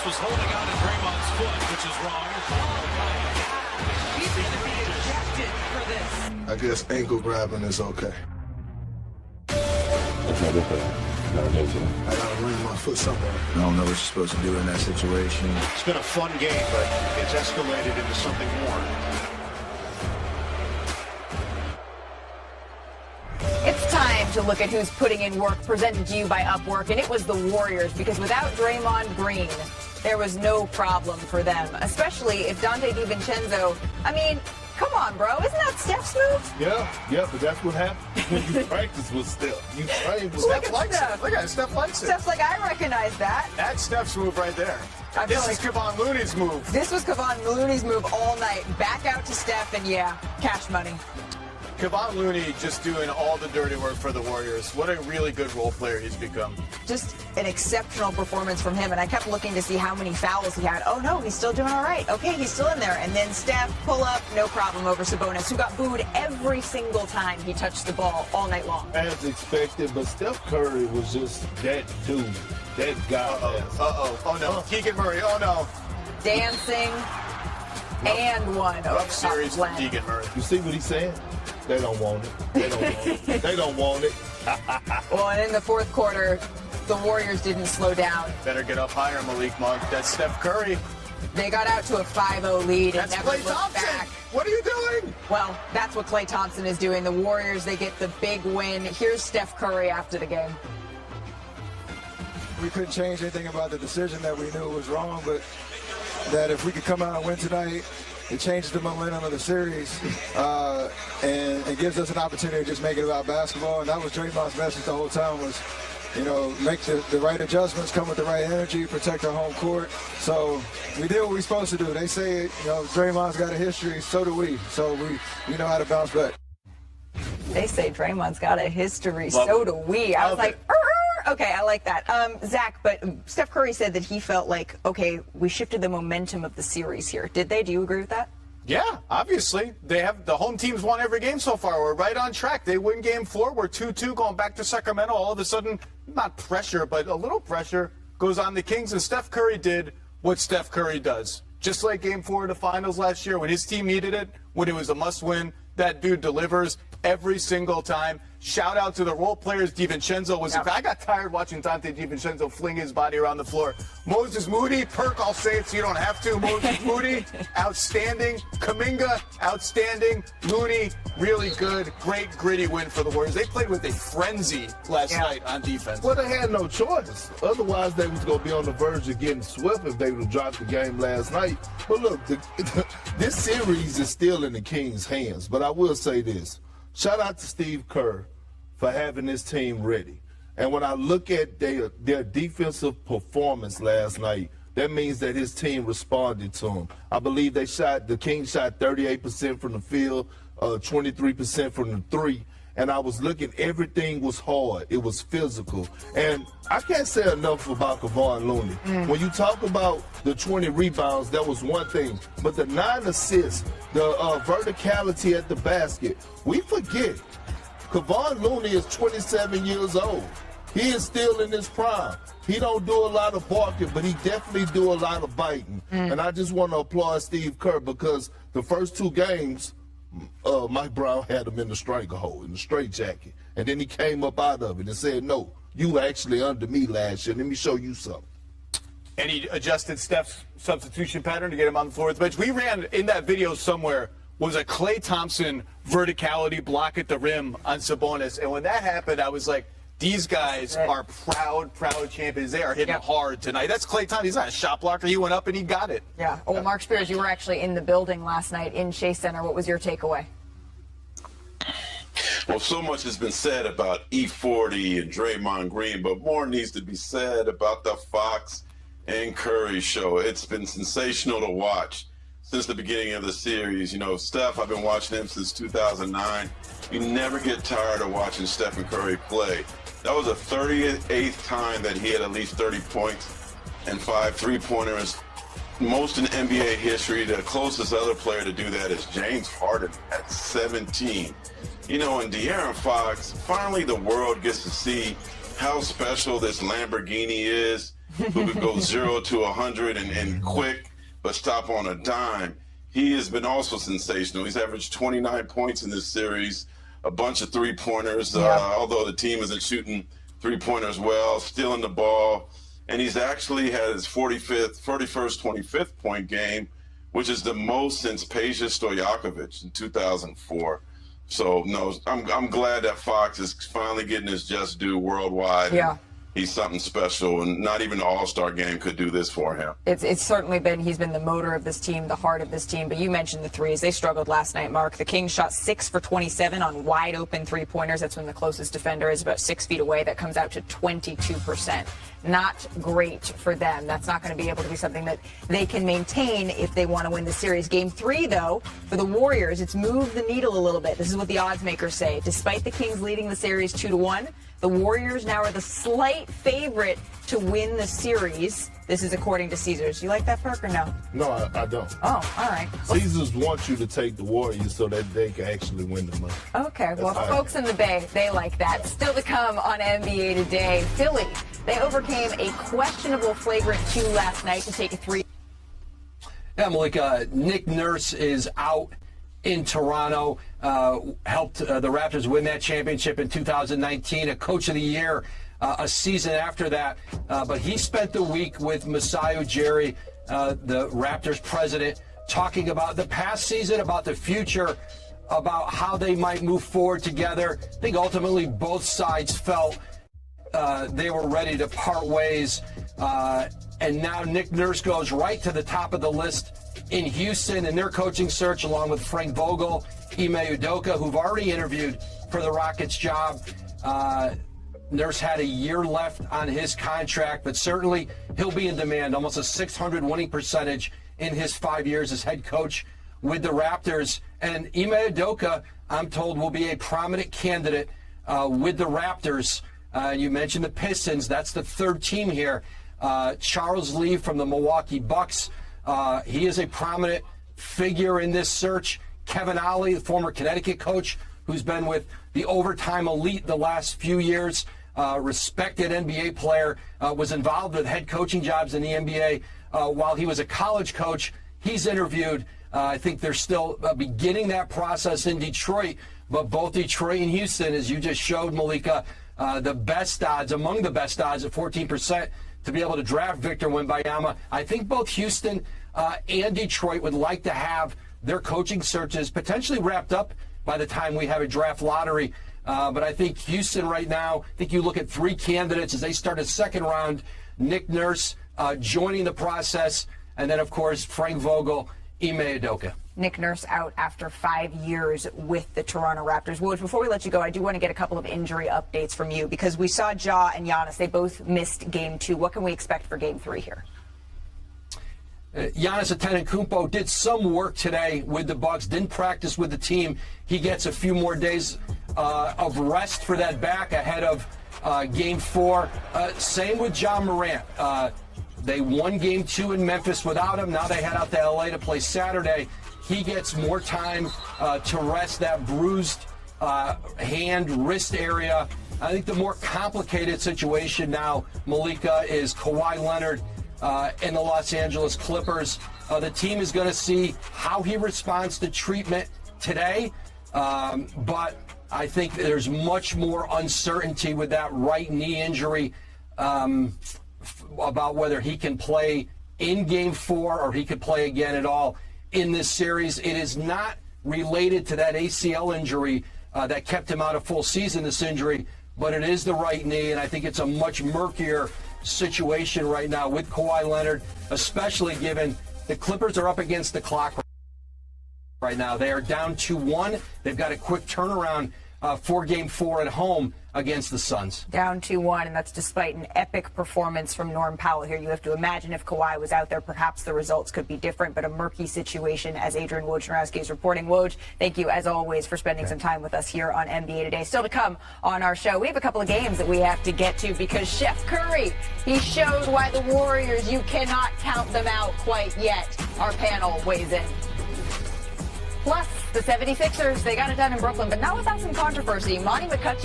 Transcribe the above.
was holding on to Draymond's foot, which is wrong. He's going to be ejected for this. I guess ankle grabbing is okay. That's not good for that. I gotta ring my foot somewhere. I don't know what you're supposed to do in that situation. It's been a fun game, but it's escalated into something more. It's time to look at who's putting in work, presented to you by Upwork, and it was the Warriors, because without Draymond Green, there was no problem for them, especially if Dante DiVincenzo, I mean, come on, bro, isn't that Steph's move? Yeah, but that's what happens when you practice with Steph. You train with Steph likes it. Look at it, Steph likes it. Steph's like, I recognize that. That's Steph's move right there. This is Kevon Looney's move. This was Kevon Looney's move all night. Back out to Steph, and yeah, cash money. Kevon Looney just doing all the dirty work for the Warriors. What a really good role player he's become. Just an exceptional performance from him, and I kept looking to see how many fouls he had. Oh, no, he's still doing all right. Okay, he's still in there. And then Steph, pull up, no problem over Sabonis, who got booed every single time he touched the ball all night long. As expected, but Steph Curry was just that dude, that guy. Oh no, Keegan Murray, oh no. Dancing and one. Rough series for Glenn. Keegan Murray. You see what he's saying? They don't want it. They don't want it. They don't want it. Well, and in the fourth quarter, the Warriors didn't slow down. Better get up higher, Malik Monk. That's Steph Curry. They got out to a 5-0 lead and That's never Klay looked Thompson. back. What are you doing? Well, that's what Klay Thompson is doing. The Warriors, they get the big win. Here's Steph Curry after the game. We couldn't change anything about the decision that we knew was wrong, but that if we could come out and win tonight, it changes the momentum of the series, and it gives us an opportunity to just make it about basketball. And that was Draymond's message the whole time was, you know, make the right adjustments, come with the right energy, protect our home court. So we did what we were supposed to do. They say, you know, Draymond's got a history, so do we. So we know how to bounce back. They say Draymond's got a history, so do we. I was like, okay, I like that. Zach, but Steph Curry said that he felt like, okay, we shifted the momentum of the series here. Did they? Do you agree with that? Yeah, obviously. They have the home team's won every game so far. We're right on track. They win game 4. We're 2-2 going back to Sacramento. All of a sudden, not pressure, but a little pressure goes on the Kings. And Steph Curry did what Steph Curry does. Just like game 4 of the finals last year when his team needed it, when it was a must-win, that dude delivers every single time. Shout out to the role players. DiVincenzo was. I got tired watching Dante DiVincenzo fling his body around the floor. Moses Moody, Perk, I'll say it so you don't have to. Moses Moody, outstanding. Kuminga, outstanding. Looney, really good. Great, gritty win for the Warriors. They played with a frenzy last night on defense. Well, they had no choice. Otherwise, they was going to be on the verge of getting swept if they would have dropped the game last night. But look, this series is still in the Kings' hands. But I will say this. Shout out to Steve Kerr for having his team ready. And when I look at their defensive performance last night, that means that his team responded to him. I believe the Kings shot 38% from the field, 23% from the three. And I was looking, everything was hard. It was physical. And I can't say enough about Kevon Looney. When you talk about the 20 rebounds, that was one thing. But the 9 assists, the verticality at the basket, we forget. Kevon Looney is 27 years old. He is still in his prime. He don't do a lot of barking, but he definitely do a lot of biting. And I just want to applaud Steve Kerr because the first 2 games, Mike Brown had him in the stranglehold, in the straitjacket. And then he came up out of it and said, no, you were actually under me last year. Let me show you something. And he adjusted Steph's substitution pattern to get him on the floor at the bench. We ran in that video somewhere was a Klay Thompson verticality block at the rim on Sabonis. And when that happened, I was like, these guys are proud champions. They are hitting hard tonight. That's Klay Thompson. He's not a shot blocker. He went up and he got it. Yeah. Well, Mark Spears, you were actually in the building last night in Chase Center. What was your takeaway? Well, so much has been said about E40 and Draymond Green, but more needs to be said about the Fox and Curry show. It's been sensational to watch since the beginning of the series. You know, Steph, I've been watching him since 2009. You never get tired of watching Steph and Curry play. That was the 38th time that he had at least 30 points and 5 3-pointers. Most in NBA history. The closest other player to do that is James Harden at 17. You know, and De'Aaron Fox, finally the world gets to see how special this Lamborghini is. who could go 0 to 100 and quick, but stop on a dime. He has been also sensational. He's averaged 29 points in this series, a bunch of three-pointers, although the team isn't shooting three-pointers well, stealing the ball. And he's actually had his 41st, 25th point game, which is the most since Peja Stojakovic in 2004. So, no, I'm glad that Fox is finally getting his just due worldwide. Yeah. He's something special, and not even an all-star game could do this for him. It's certainly been, he's been the motor of this team, the heart of this team. But you mentioned the threes. They struggled last night, Mark. The Kings shot 6 for 27 on wide-open three-pointers. That's when the closest defender is about 6 feet away. That comes out to 22%. Not great for them. That's not going to be able to be something that they can maintain if they want to win the series. Game 3, though, for the Warriors, it's moved the needle a little bit. This is what the odds makers say. Despite the Kings leading the series 2-1, the Warriors now are the slight favorite to win the series. This is according to Caesars. You like that, Perk, or no? No, I don't. Oh, all right. Caesars wants you to take the Warriors so that they can actually win the money. Okay, well, That's folks in the Bay, they like that. Still to come on NBA Today, Philly. They overcame a questionable flagrant 2 last night to take a 3. Yeah, Malika, Nick Nurse is out in Toronto, helped the Raptors win that championship in 2019, a Coach of the Year a season after that. But he spent the week with Masai Ujiri, the Raptors president, talking about the past season, about the future, about how they might move forward together. I think ultimately both sides felt they were ready to part ways. And now Nick Nurse goes right to the top of the list in Houston in their coaching search, along with Frank Vogel, Ime Udoka, who've already interviewed for the Rockets job. Nurse had a year left on his contract, but certainly he'll be in demand. Almost a .600 winning percentage in his 5 years as head coach with the Raptors. And Ime Udoka, I'm told, will be a prominent candidate with the Raptors. You mentioned the Pistons. That's the third team here. Charles Lee from the Milwaukee Bucks. He is a prominent figure in this search. Kevin Ollie, the former Connecticut coach, who's been with the overtime elite the last few years, respected NBA player, was involved with head coaching jobs in the NBA while he was a college coach. He's interviewed. I think they're still beginning that process in Detroit, but both Detroit and Houston, as you just showed, Malika, the best odds, among the best odds at 14%, to be able to draft Victor Wembanyama. I think both Houston and Detroit would like to have their coaching searches potentially wrapped up by the time we have a draft lottery. But I think Houston right now, I think you look at 3 candidates as they start a second round. Nick Nurse joining the process, and then, of course, Frank Vogel, Ime Udoka. Nick Nurse out after 5 years with the Toronto Raptors. Woj, before we let you go, I do want to get a couple of injury updates from you, because we saw Ja and Giannis. They both missed Game 2. What can we expect for Game 3 here? Giannis Antetokounmpo did some work today with the Bucks, didn't practice with the team. He gets a few more days of rest for that back ahead of Game 4. Same with John Morant. They won Game 2 in Memphis without him. Now they head out to L.A. to play Saturday. He gets more time to rest that bruised hand, wrist area. I think the more complicated situation now, Malika, is Kawhi Leonard and the Los Angeles Clippers. The team is going to see how he responds to treatment today, but I think there's much more uncertainty with that right knee injury about whether he can play in Game 4 or he could play again at all in this series. It is not related to that ACL injury that kept him out a full season, this injury, but it is the right knee, and I think it's a much murkier situation right now with Kawhi Leonard, especially given the Clippers are up against the clock right now. They are down 2-1. They've got a quick turnaround for Game 4 at home against the Suns. Down 2-1, and that's despite an epic performance from Norm Powell here. You have to imagine if Kawhi was out there, perhaps the results could be different, but a murky situation, as Adrian Wojnarowski is reporting. Woj, thank you, as always, for spending some time with us here on NBA Today. Still to come on our show, we have a couple of games that we have to get to, because Chef Curry, he showed why the Warriors, you cannot count them out quite yet. Our panel weighs in. Plus, the 76ers, they got it done in Brooklyn, but not without some controversy. Monty McCutcheon